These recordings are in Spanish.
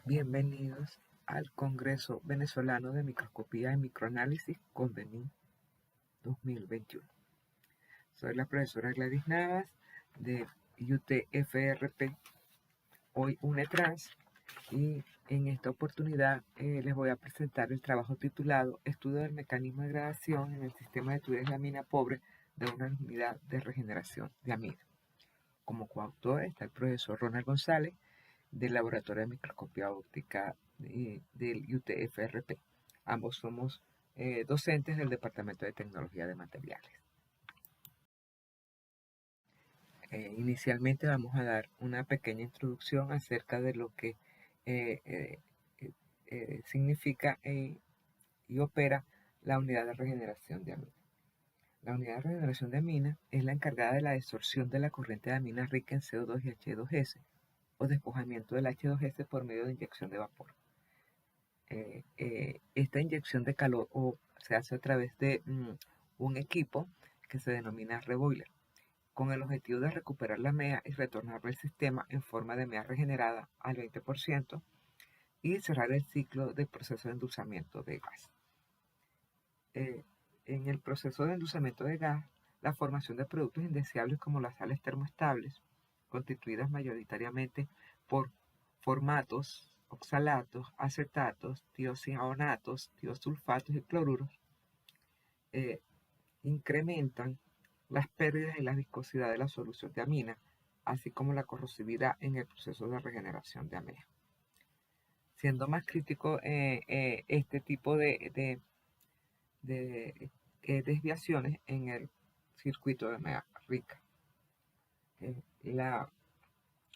Bienvenidos al Congreso Venezolano de Microscopía y Microanálisis Convenim 2021. Soy la profesora Gladys Navas de UTFRP, hoy UNETRANS, y en esta oportunidad les voy a presentar el trabajo titulado Estudio del mecanismo de gradación en el sistema de tuberías de amina pobre de una unidad de regeneración de amina. Como coautor está el profesor Ronald González, del Laboratorio de Microscopía Óptica del UTFRP. Ambos somos docentes del Departamento de Tecnología de Materiales. Inicialmente vamos a dar una pequeña introducción acerca de lo que significa y opera la unidad de regeneración de amina. La unidad de regeneración de amina es la encargada de la desorción de la corriente de amina rica en CO2 y H2S, o despojamiento del H2S por medio de inyección de vapor. Esta inyección de calor se hace a través de un equipo que se denomina reboiler, con el objetivo de recuperar la mea y retornarla al sistema en forma de mea regenerada al 20% y cerrar el ciclo del proceso de endulzamiento de gas. En el proceso de endulzamiento de gas, la formación de productos indeseables como las sales termoestables, constituidas mayoritariamente por formatos, oxalatos, acetatos, tiocianonatos, tiosulfatos y cloruros, incrementan las pérdidas y la viscosidad de la solución de amina, así como la corrosividad en el proceso de regeneración de amina. Siendo más crítico este tipo de desviaciones en el circuito de mea rica. La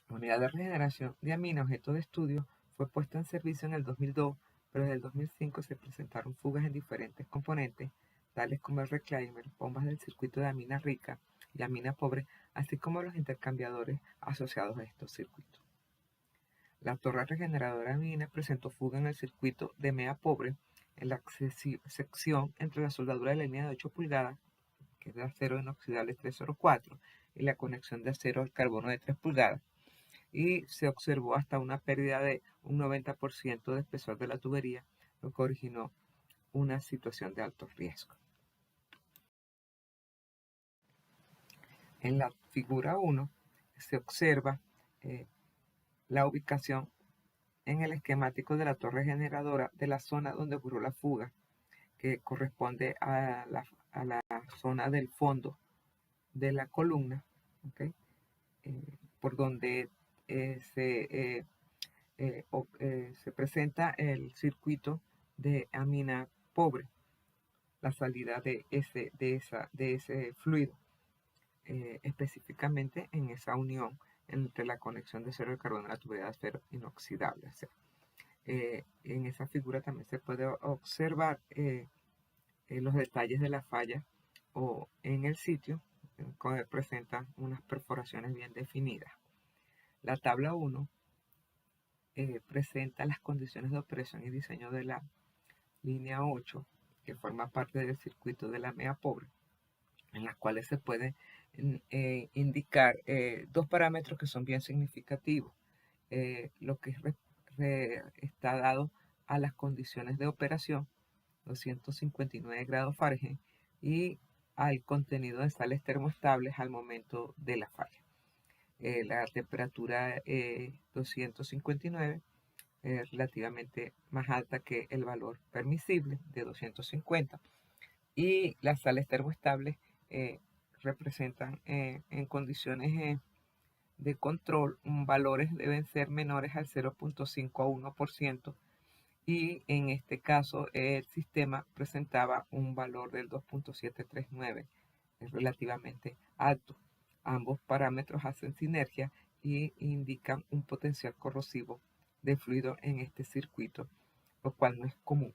unidad de regeneración de amina, objeto de estudio, fue puesta en servicio en el 2002, pero desde el 2005 se presentaron fugas en diferentes componentes, tales como el reclaimer, bombas del circuito de amina rica y amina pobre, así como los intercambiadores asociados a estos circuitos. La torre regeneradora de amina presentó fuga en el circuito de mea pobre en la sección entre la soldadura de la línea de 8 pulgadas, que es de acero inoxidable 304, y la conexión de acero al carbono de 3 pulgadas, y se observó hasta una pérdida de un 90% de espesor de la tubería, lo que originó una situación de alto riesgo. En la figura 1 se observa la ubicación en el esquemático de la torre generadora de la zona donde ocurrió la fuga, que corresponde a la zona del fondo de la columna, ¿okay? Por donde se presenta el circuito de amina pobre, la salida de ese fluido, específicamente en esa unión entre la conexión de acero de carbono y la tubería de acero inoxidable. O sea, en esa figura también se puede observar los detalles de la falla o en el sitio, que presentan unas perforaciones bien definidas. La tabla 1 presenta las condiciones de operación y diseño de la línea 8, que forma parte del circuito de la mea pobre, en las cuales se pueden indicar dos parámetros que son bien significativos. Lo que está dado a las condiciones de operación, 259 grados Fahrenheit, y al contenido de sales termoestables al momento de la falla. La temperatura 259 es relativamente más alta que el valor permisible de 250, y las sales termoestables representan en condiciones de control valores deben ser menores al 0.5 a 1%, y en este caso el sistema presentaba un valor del 2.739, es relativamente alto. Ambos parámetros hacen sinergia y indican un potencial corrosivo de fluido en este circuito, lo cual no es común.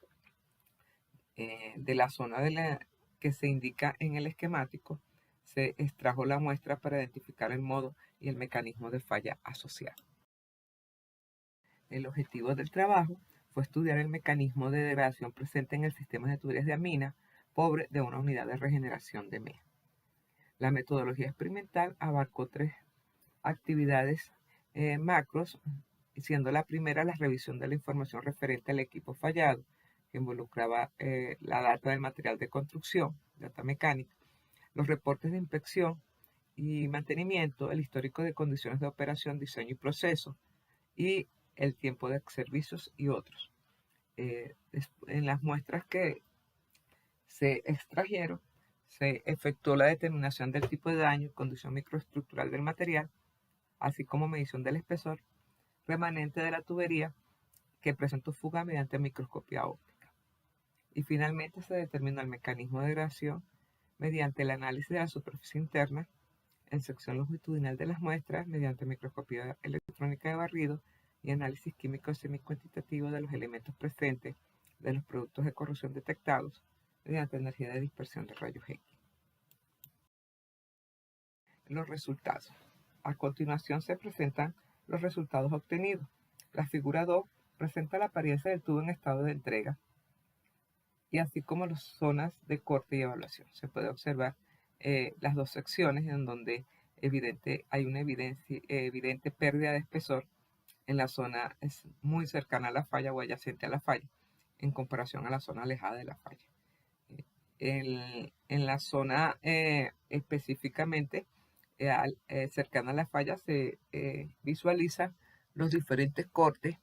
De la zona que se indica en el esquemático, se extrajo la muestra para identificar el modo y el mecanismo de falla asociado. El objetivo del trabajo fue estudiar el mecanismo de degradación presente en el sistema de tuberías de amina pobre de una unidad de regeneración de mea. La metodología experimental abarcó 3 actividades macros siendo la primera la revisión de la información referente al equipo fallado, que involucraba la data del material de construcción, data mecánica, los reportes de inspección y mantenimiento, el histórico de condiciones de operación, diseño y proceso, y el tiempo de servicios y otros. En las muestras que se extrajeron, se efectuó la determinación del tipo de daño y condición microestructural del material, así como medición del espesor remanente de la tubería que presentó fuga mediante microscopía óptica. Y finalmente se determinó el mecanismo de degradación mediante el análisis de la superficie interna en sección longitudinal de las muestras mediante microscopía electrónica de barrido y análisis químico semicuantitativo de los elementos presentes de los productos de corrosión detectados mediante energía de dispersión de rayos X. Los resultados. A continuación se presentan los resultados obtenidos. La figura 2 presenta la apariencia del tubo en estado de entrega y así como las zonas de corte y evaluación. Se puede observar las dos secciones en donde hay una evidente pérdida de espesor en la zona muy cercana a la falla o adyacente a la falla en comparación a la zona alejada de la falla. En la zona específicamente cercana a la falla se visualizan los diferentes cortes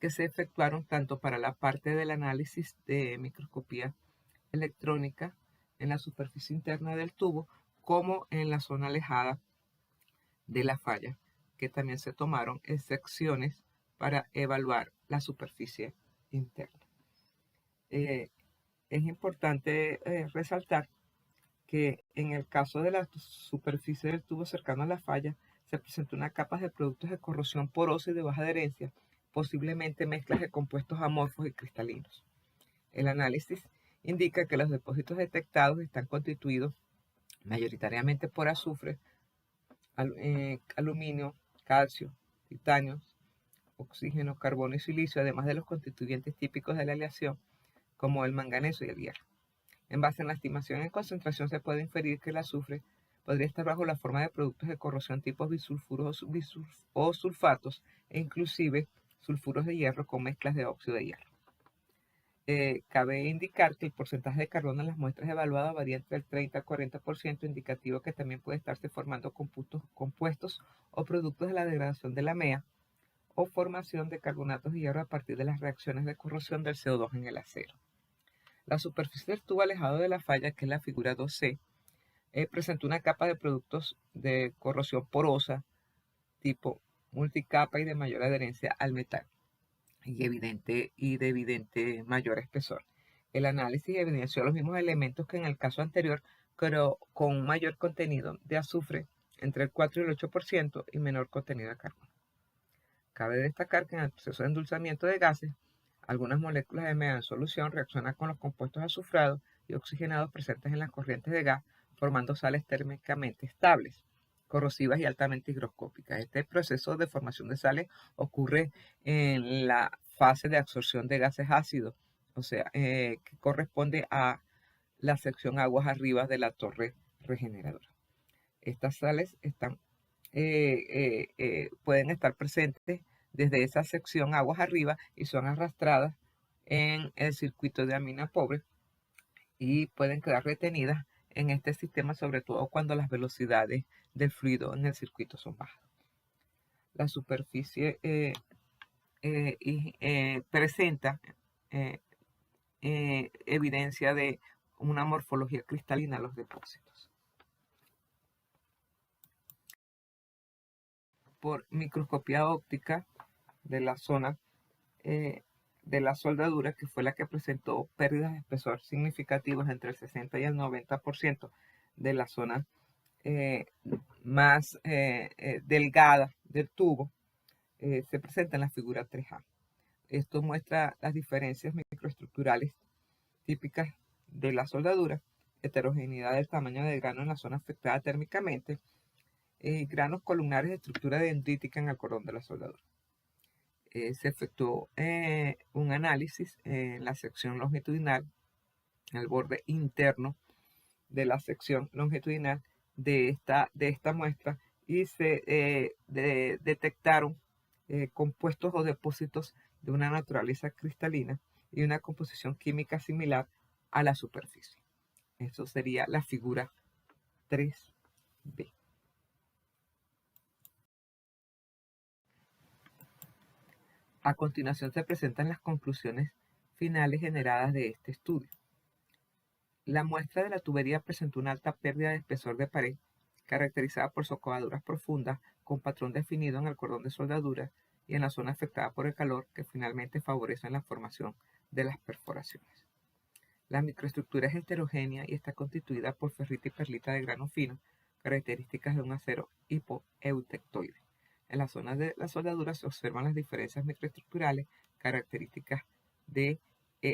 que se efectuaron tanto para la parte del análisis de microscopía electrónica en la superficie interna del tubo como en la zona alejada de la falla, que también se tomaron secciones para evaluar la superficie interna. Es importante resaltar que en el caso de la superficie del tubo cercano a la falla se presentó una capa de productos de corrosión porosa y de baja adherencia, posiblemente mezclas de compuestos amorfos y cristalinos. El análisis indica que los depósitos detectados están constituidos mayoritariamente por azufre, aluminio, calcio, titanio, oxígeno, carbono y silicio, además de los constituyentes típicos de la aleación como el manganeso y el hierro. En base a la estimación en concentración se puede inferir que el azufre podría estar bajo la forma de productos de corrosión tipo bisulfuros o sulfatos e inclusive sulfuros de hierro con mezclas de óxido de hierro. Cabe indicar que el porcentaje de carbono en las muestras evaluadas varía entre el 30 al 40%, indicativo que también puede estarse formando compuestos o productos de la degradación de la MEA o formación de carbonatos de hierro a partir de las reacciones de corrosión del CO2 en el acero. La superficie del tubo alejado de la falla, que es la figura 2C, presenta una capa de productos de corrosión porosa, tipo multicapa y de mayor adherencia al metal, y de evidente mayor espesor. El análisis evidenció los mismos elementos que en el caso anterior, pero con un mayor contenido de azufre, entre el 4 y el 8%, y menor contenido de carbono. Cabe destacar que en el proceso de endulzamiento de gases, algunas moléculas de MEA en solución reaccionan con los compuestos azufrados y oxigenados presentes en las corrientes de gas, formando sales térmicamente estables, corrosivas y altamente higroscópicas. Este proceso de formación de sales ocurre en la fase de absorción de gases ácidos, o sea, que corresponde a la sección aguas arriba de la torre regeneradora. Estas sales pueden estar presentes desde esa sección aguas arriba y son arrastradas en el circuito de amina pobre y pueden quedar retenidas en este sistema, sobre todo cuando las velocidades del fluido en el circuito son bajas. La superficie presenta evidencia de una morfología cristalina a los depósitos. Por microscopía óptica de la zona de la soldadura, que fue la que presentó pérdidas de espesor significativas entre el 60 y el 90% de la zona más delgada del tubo, se presenta en la figura 3A. Esto muestra las diferencias microestructurales típicas de la soldadura, heterogeneidad del tamaño del grano en la zona afectada térmicamente, granos columnares de estructura dendrítica en el cordón de la soldadura. Se efectuó un análisis en la sección longitudinal, en el borde interno de la sección longitudinal de esta muestra, y se detectaron compuestos o depósitos de una naturaleza cristalina y una composición química similar a la superficie. Eso sería la figura 3B. A continuación se presentan las conclusiones finales generadas de este estudio. La muestra de la tubería presentó una alta pérdida de espesor de pared, caracterizada por socavaduras profundas con patrón definido en el cordón de soldadura y en la zona afectada por el calor, que finalmente favorecen la formación de las perforaciones. La microestructura es heterogénea y está constituida por ferrita y perlita de grano fino, características de un acero hipoeutectoide. En la zona de la soldadura se observan las diferencias microestructurales características de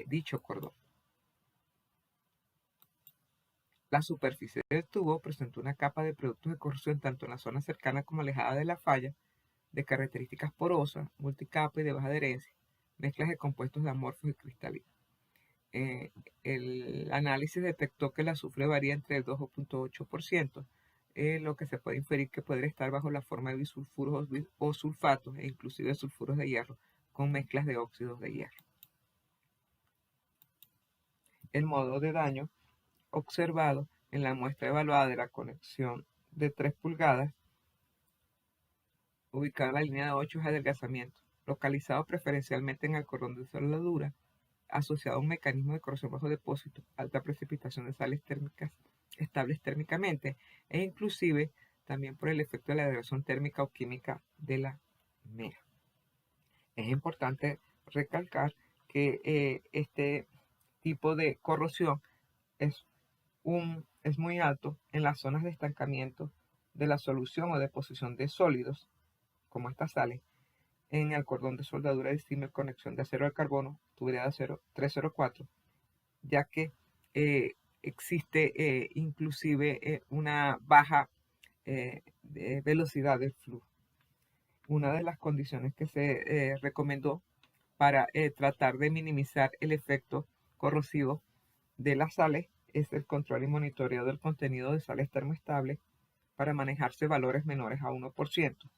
dicho cordón. La superficie del tubo presentó una capa de productos de corrosión tanto en la zona cercana como alejada de la falla, de características porosas, multicapa y de baja adherencia, mezclas de compuestos de amorfos y cristalinos. El análisis detectó que el azufre varía entre el 2.8%, lo que se puede inferir que podría estar bajo la forma de bisulfuros o sulfatos e inclusive sulfuros de hierro con mezclas de óxidos de hierro. El modo de daño observado en la muestra evaluada de la conexión de 3 pulgadas, ubicada en la línea de 8, es adelgazamiento, localizado preferencialmente en el cordón de soldadura, asociado a un mecanismo de corrosión bajo depósito, alta precipitación de sales térmicas estables térmicamente, e inclusive también por el efecto de la degradación térmica o química de la MEA. Es importante recalcar que este tipo de corrosión es muy alto en las zonas de estancamiento de la solución o deposición de sólidos, como estas sales, en el cordón de soldadura de Zimmer, conexión de acero al carbono, tubería de acero 304, ya que existe inclusive una baja de velocidad del flujo. Una de las condiciones que se recomendó para tratar de minimizar el efecto corrosivo de las sales es el control y monitoreo del contenido de sales termoestables para manejarse valores menores a 1%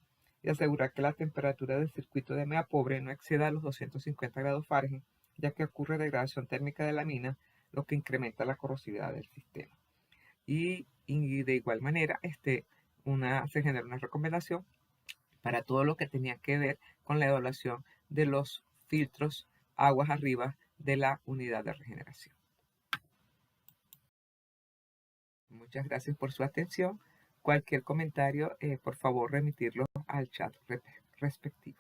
y asegurar que la temperatura del circuito de MEA pobre no exceda los 250 grados Fahrenheit, ya que ocurre degradación térmica de la mina, lo que incrementa la corrosividad del sistema. Y de igual manera, se genera una recomendación para todo lo que tenía que ver con la evaluación de los filtros aguas arriba de la unidad de regeneración. Muchas gracias por su atención. Cualquier comentario, por favor, remitirlo al chat respectivo.